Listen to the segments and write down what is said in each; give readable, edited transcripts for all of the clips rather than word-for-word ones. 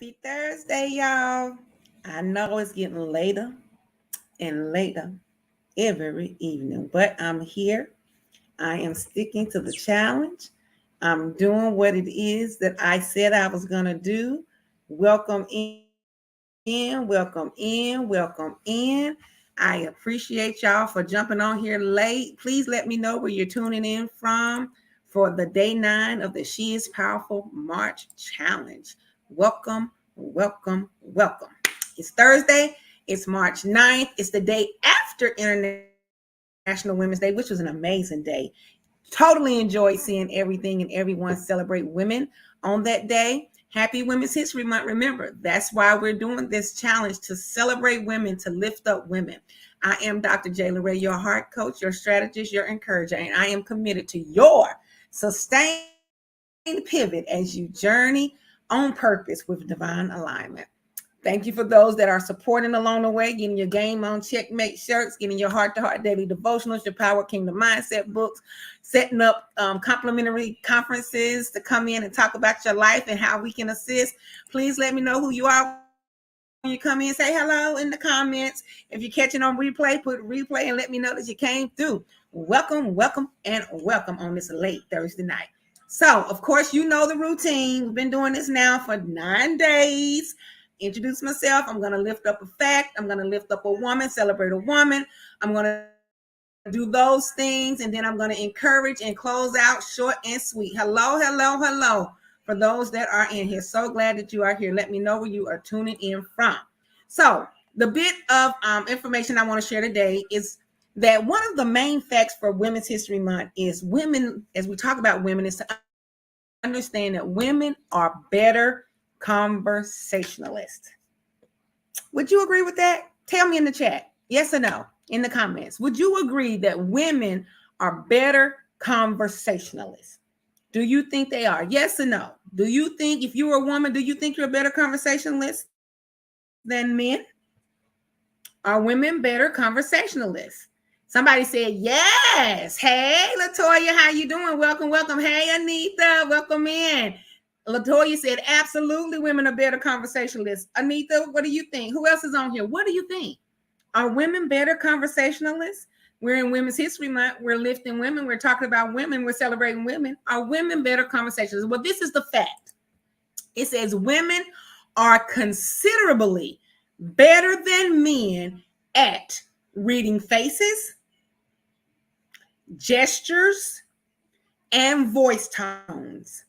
Happy Thursday, y'all. I know it's getting later and later every evening, but I'm here. I am sticking to the challenge. I'm doing what it is that I said I was going to do. Welcome welcome in. I appreciate y'all for jumping on here late. Please let me know where you're tuning in from for the day 9 of the She is Powerful March Challenge. Welcome. It's Thursday. It's March 9th. It's the day after International Women's Day, which was an amazing day. Totally enjoyed seeing everything and everyone celebrate women on that day. Happy Women's History Month. Remember, that's why we're doing this challenge, to celebrate women, to lift up women. I am Dr. Jayla Ray, your heart coach, your strategist, your encourager, and I am committed to your sustained pivot as you journey on purpose with divine alignment. Thank you for those that are supporting along the way, getting your game on checkmate shirts, getting your heart-to-heart daily devotionals, your Power Kingdom Mindset books, setting up complimentary conferences to come in and talk about your life and how we can assist. Please let me know who you are when you come in. Say hello in the comments. If you're catching on replay, put replay and let me know that you came through. Welcome on this late Thursday night. So, of course, you know the routine. We've been doing this now for 9 days. Introduce myself. I'm going to lift up a fact. I'm going to lift up a woman, celebrate a woman. I'm going to do those things, and then I'm going to encourage and close out short and sweet. Hello. For those that are in here, so glad that you are here. Let me know where you are tuning in from. So the bit of information I want to share today is that one of the main facts for Women's History Month is women, as we talk about women, is to understand that women are better conversationalists. Would you agree with that? Tell me in the chat, yes or no, in the comments. Would you agree that women are better conversationalists? Do you think they are? Yes or no? Do you think, if you're a woman, do you think you're a better conversationalist than men? Are women better conversationalists? Somebody said yes. Hey, Latoya, how you doing? Welcome. Hey, Anita, welcome in. Latoya said, absolutely, women are better conversationalists. Anita, what do you think? Who else is on here? What do you think? Are women better conversationalists? We're in Women's History Month. We're lifting women. We're talking about women. We're celebrating women. Are women better conversationalists? Well, this is the fact. It says women are considerably better than men at reading faces, gestures, and voice tones.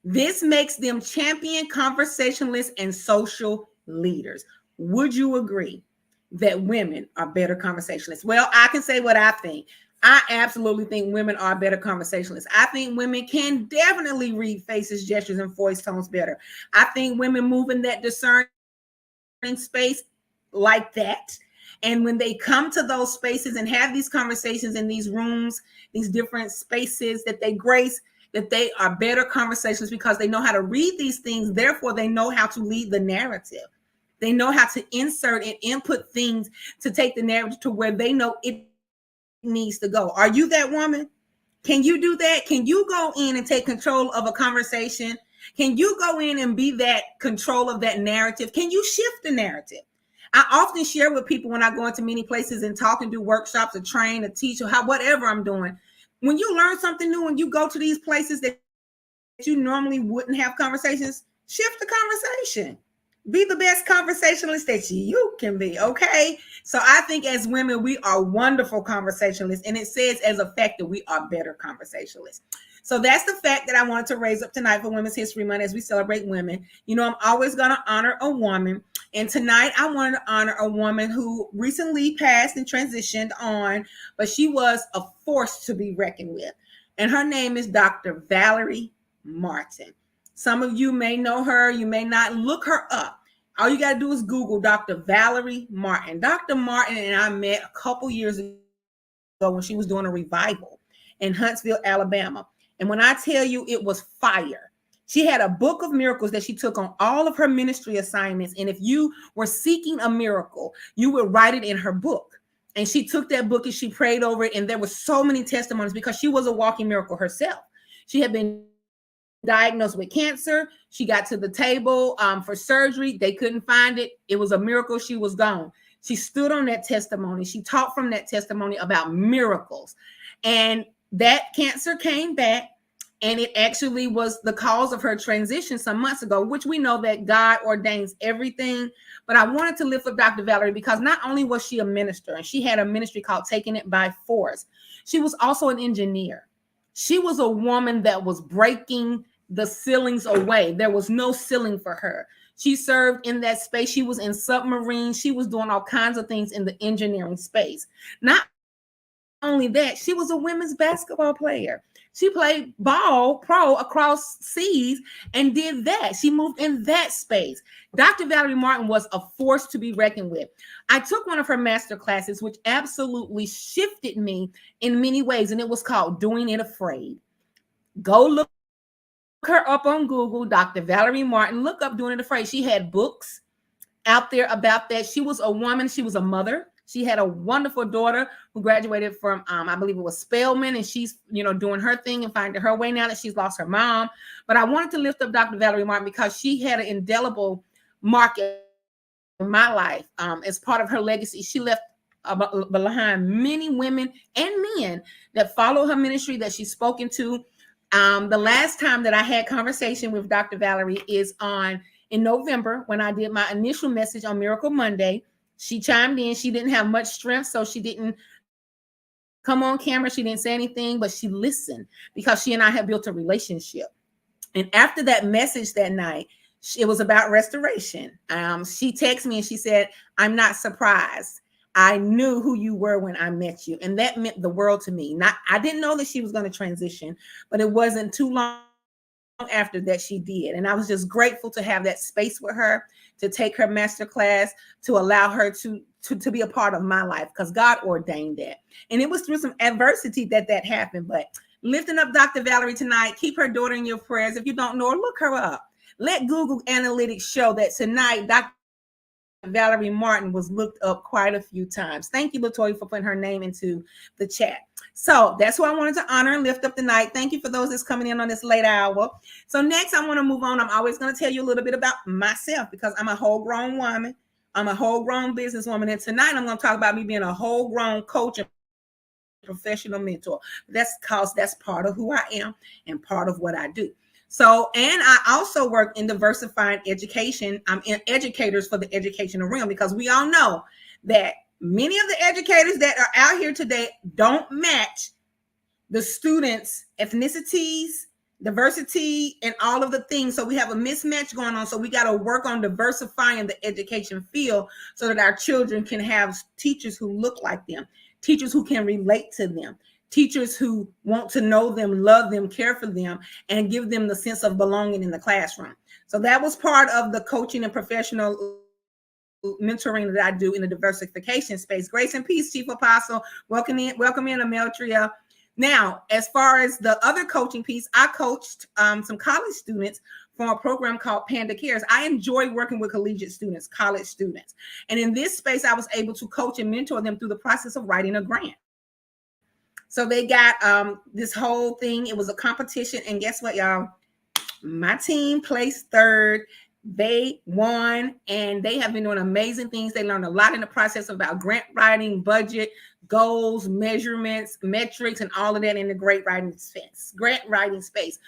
This makes them champion conversationalists and social leaders. Would you agree that women are better conversationalists? Well, I can say what I think. I absolutely think women are better conversationalists. I think women can definitely read faces, gestures, and voice tones better. I think women move in that discerning space like that. And when they come to those spaces and have these conversations in these rooms, these different spaces that they grace, that they are better conversations because they know how to read these things. Therefore, they know how to lead the narrative. They know how to insert and input things to take the narrative to where they know it needs to go. Are you that woman? Can you do that? Can you go in and take control of a conversation? Can you go in and be that control of that narrative? Can you shift the narrative? I often share with people when I go into many places and talk and do workshops or train or teach or whatever I'm doing. When you learn something new and you go to these places that you normally wouldn't have conversations, shift the conversation. Be the best conversationalist that you can be, okay? So I think as women, we are wonderful conversationalists, and it says as a fact that we are better conversationalists. So that's the fact that I wanted to raise up tonight for Women's History Month as we celebrate women. You know, I'm always going to honor a woman. And tonight I wanted to honor a woman who recently passed and transitioned on, but she was a force to be reckoned with. And her name is Dr. Valerie Martin. Some of you may know her. You may not. Look her up. All you got to do is Google Dr. Valerie Martin. Dr. Martin and I met a couple years ago when she was doing a revival in Huntsville, Alabama. And when I tell you it was fire, she had a book of miracles that she took on all of her ministry assignments. And if you were seeking a miracle, you would write it in her book. And she took that book and she prayed over it. And there were so many testimonies because she was a walking miracle herself. She had been diagnosed with cancer. She got to the table for surgery. They couldn't find it. It was a miracle she was gone. She stood on that testimony. She taught from that testimony about miracles. And that cancer came back, and it actually was the cause of her transition some months ago, which we know that God ordains everything. But I wanted to lift up Dr. Valerie because not only was she a minister, and she had a ministry called Taking It by Force, she was also an engineer. She was a woman that was breaking the ceilings away. There was no ceiling for her. She served in that space. She was in submarines. She was doing all kinds of things in the engineering space. Not only that, she was a women's basketball player. She played ball pro across seas and did that. She moved in that space. Dr. Valerie Martin was a force to be reckoned with. I took one of her master classes, which absolutely shifted me in many ways, and it was called Doing It Afraid. Go look her up on Google, Dr. Valerie Martin. Look up Doing It Afraid. She had books out there about that. She was a woman. She was a mother. She had a wonderful daughter who graduated from, I believe it was Spelman, and she's, doing her thing and finding her way now that she's lost her mom. But I wanted to lift up Dr. Valerie Martin because she had an indelible mark in my life. As part of her legacy, she left behind many women and men that follow her ministry that she's spoken to. The last time that I had conversation with Dr. Valerie is in November when I did my initial message on Miracle Monday. She chimed in. She didn't have much strength, so she didn't come on camera. She didn't say anything, but she listened because she and I had built a relationship. And after that message that night, it was about restoration. She texted me and she said, "I'm not surprised. I knew who you were when I met you." And that meant the world to me. I didn't know that she was going to transition, but it wasn't too long after that she did. And I was just grateful to have that space with her, to take her master class, to allow her to be a part of my life, because God ordained that. And it was through some adversity that happened. But lifting up Dr. Valerie tonight, keep her daughter in your prayers. If you don't know her, look her up. Let Google Analytics show that tonight Dr. Valerie Martin was looked up quite a few times. Thank you, Latoya, for putting her name into the chat. So that's who I wanted to honor and lift up tonight. Thank you for those that's coming in on this late hour. So next, I want to move on. I'm always going to tell you a little bit about myself because I'm a whole grown woman. I'm a whole grown businesswoman. And tonight, I'm going to talk about me being a whole grown coach and professional mentor. That's because that's part of who I am and part of what I do. So, and I also work in diversifying education. I'm in educators for the educational realm because we all know that many of the educators that are out here today don't match the students' ethnicities, diversity, and all of the things. So we have a mismatch going on. So we got to work on diversifying the education field so that our children can have teachers who look like them, teachers who can relate to them, teachers who want to know them, love them, care for them, and give them the sense of belonging in the classroom. So that was part of the coaching and professional mentoring that I do in the diversification space. Grace and peace, Chief Apostle. Welcome in, Ameltria. Now, as far as the other coaching piece, I coached some college students from a program called Panda Cares. I enjoy working with collegiate students, college students. And in this space, I was able to coach and mentor them through the process of writing a grant. So they got this whole thing. It was a competition. And guess what, y'all? My team placed third. They won, and they have been doing amazing things. They learned a lot in the process about grant writing, budget, goals, measurements, metrics, and all of that in the grant writing space.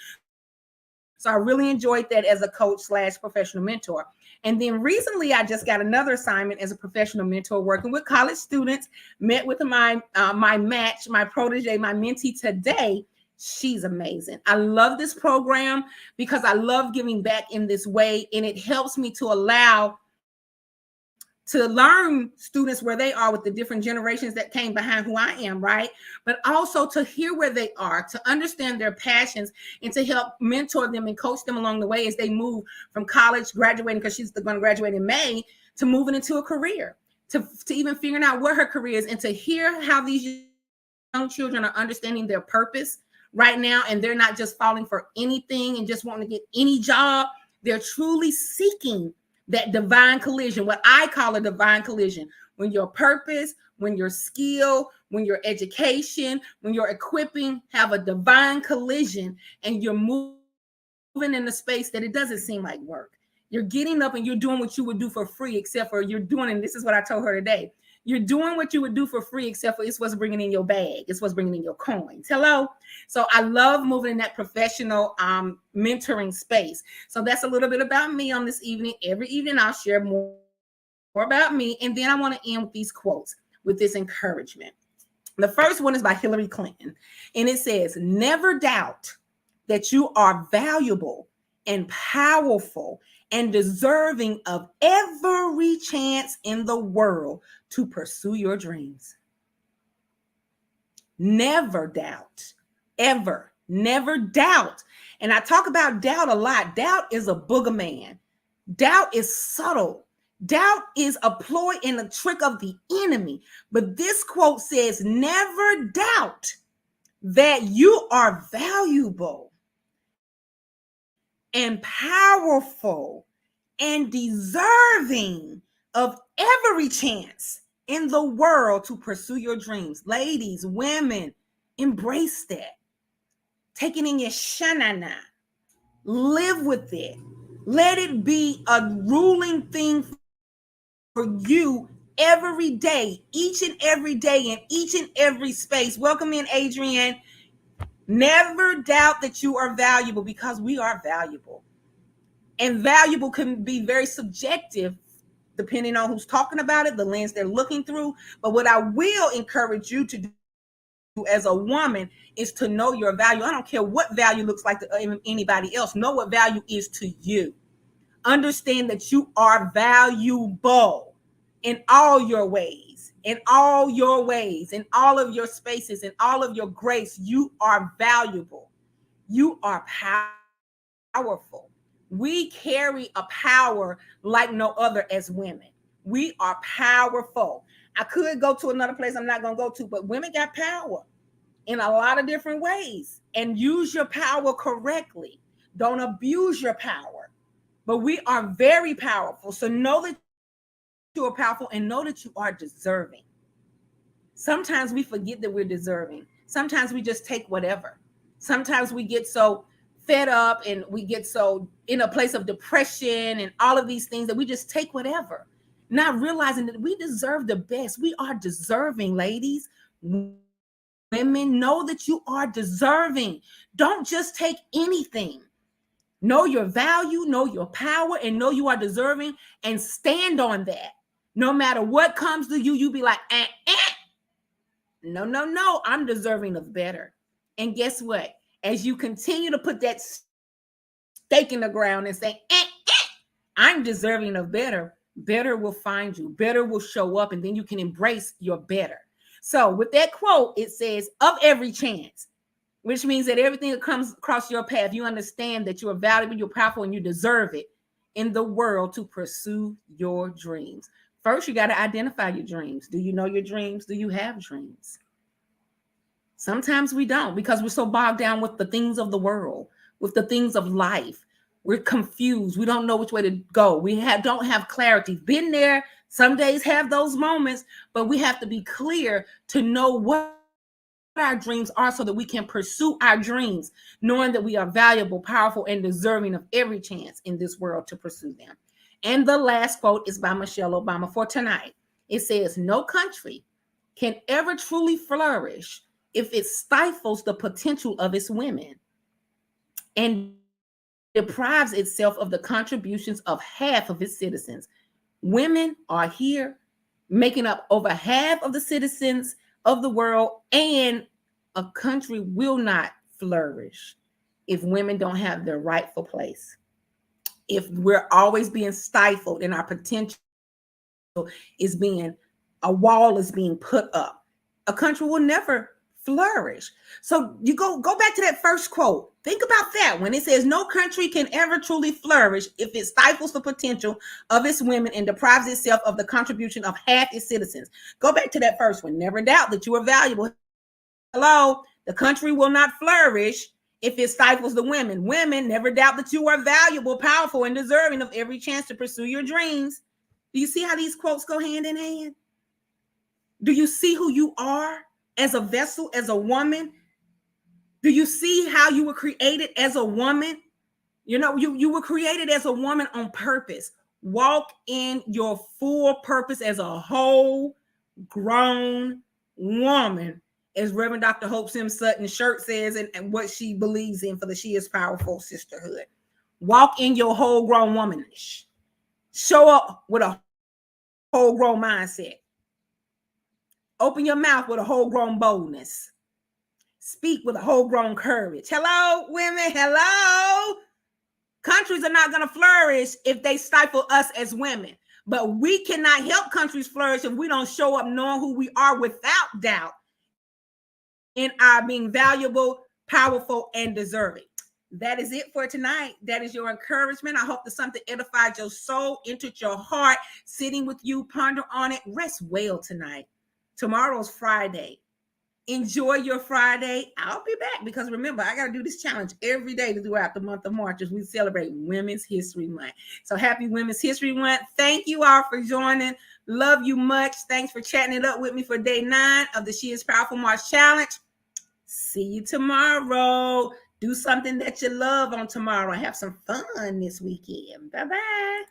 So I really enjoyed that as a coach / professional mentor. And then recently, I just got another assignment as a professional mentor working with college students, met with my match, my protege, my mentee today. She's amazing. I love this program because I love giving back in this way. And it helps me to learn students where they are with the different generations that came behind who I am, right? But also to hear where they are, to understand their passions, and to help mentor them and coach them along the way as they move from college, graduating, because she's going to graduate in May, to moving into a career, to even figuring out what her career is, and to hear how these young children are understanding their purpose right now, and they're not just falling for anything and just wanting to get any job. They're truly seeking that divine collision, what I call a divine collision, when your purpose, when your skill, when your education, when your equipping have a divine collision, and you're moving in the space that it doesn't seem like work. You're getting up and you're doing what you would do for free, except for you're doing, and this is what I told her today. You're doing what you would do for free, except for it's what's bringing in your bag. It's what's bringing in your coins. Hello? So I love moving in that professional mentoring space. So that's a little bit about me on this evening. Every evening I'll share more about me. And then I want to end with these quotes, with this encouragement. The first one is by Hillary Clinton. And it says, never doubt that you are valuable and powerful and deserving of every chance in the world to pursue your dreams. Never doubt, ever, never doubt. And I talk about doubt a lot. Doubt is a boogeyman. Doubt is subtle. Doubt is a ploy and a trick of the enemy. But this quote says, never doubt that you are valuable and powerful and deserving of every chance in the world to pursue your dreams. Ladies, women, embrace that. Take it in your shanana. Live with it. Let it be a ruling thing for you every day, each and every day, in each and every space. Welcome in, Adrienne. Never doubt that you are valuable, because we are valuable. And valuable can be very subjective depending on who's talking about it, the lens they're looking through. But what I will encourage you to do as a woman is to know your value. I don't care what value looks like to anybody else. Know what value is to you. Understand that you are valuable in all your ways, in all your ways, in all of your spaces, in all of your grace. You are valuable. You are powerful. We carry a power like no other as women. We are powerful. I could go to another place I'm not going to go to, but women got power in a lot of different ways. And use your power correctly. Don't abuse your power. But we are very powerful. So know that you are powerful and know that you are deserving. Sometimes we forget that we're deserving. Sometimes we just take whatever. Sometimes we get so fed up and we get so in a place of depression and all of these things that we just take whatever, not realizing that we deserve the best. We are deserving, ladies. Women, know that you are deserving. Don't just take anything. Know your value, know your power, and know you are deserving, and stand on that. No matter what comes to you, you be like, no, I'm deserving of better. And guess what? As you continue to put that stake in the ground and say, I'm deserving of better, better will find you, better will show up, and then you can embrace your better. So with that quote, it says, of every chance, which means that everything that comes across your path, you understand that you are valuable, you're powerful, and you deserve it in the world to pursue your dreams. First, you got to identify your dreams. Do you know your dreams? Do you have dreams? Sometimes we don't, because we're so bogged down with the things of the world, with the things of life. We're confused. We don't know which way to go. We don't have clarity. Been there. Some days have those moments, but we have to be clear to know what our dreams are so that we can pursue our dreams, knowing that we are valuable, powerful, and deserving of every chance in this world to pursue them. And the last quote is by Michelle Obama for tonight. It says, no country can ever truly flourish if it stifles the potential of its women and deprives itself of the contributions of half of its citizens. Women are here making up over half of the citizens of the world, and a country will not flourish if women don't have their rightful place. If we're always being stifled and our potential is being, a wall is being put up, a country will never flourish. So you go back to that first quote. Think about that when it says no country can ever truly flourish if it stifles the potential of its women and deprives itself of the contribution of half its citizens. Go back to that first one. Never doubt that you are valuable. Hello, the country will not flourish if it stifles the women. Women, never doubt that you are valuable, powerful, and deserving of every chance to pursue your dreams. Do you see how these quotes go hand in hand? Do you see who you are as a vessel, as a woman? Do you see how you were created as a woman? You know, you were created as a woman on purpose. Walk in your full purpose as a whole grown woman, as Reverend Dr. Hope Sim Sutton's shirt says, and what she believes in for the She Is Powerful Sisterhood. Walk in your whole grown womanish. Show up with a whole grown mindset. Open your mouth with a whole grown boldness. Speak with a whole grown courage. Hello, women. Hello. Countries are not going to flourish if they stifle us as women. But we cannot help countries flourish if we don't show up knowing who we are without doubt in our being valuable, powerful, and deserving. That is it for tonight. That is your encouragement. I hope that something edified your soul, entered your heart, sitting with you, ponder on it. Rest well tonight. Tomorrow's Friday. Enjoy your Friday. I'll be back because remember, I got to do this challenge every day throughout the month of March as we celebrate Women's History Month. So happy Women's History Month. Thank you all for joining. Love you much. Thanks for chatting it up with me for day 9 of the She Is Powerful March Challenge. See you tomorrow. Do something that you love on tomorrow. Have some fun this weekend. Bye-bye.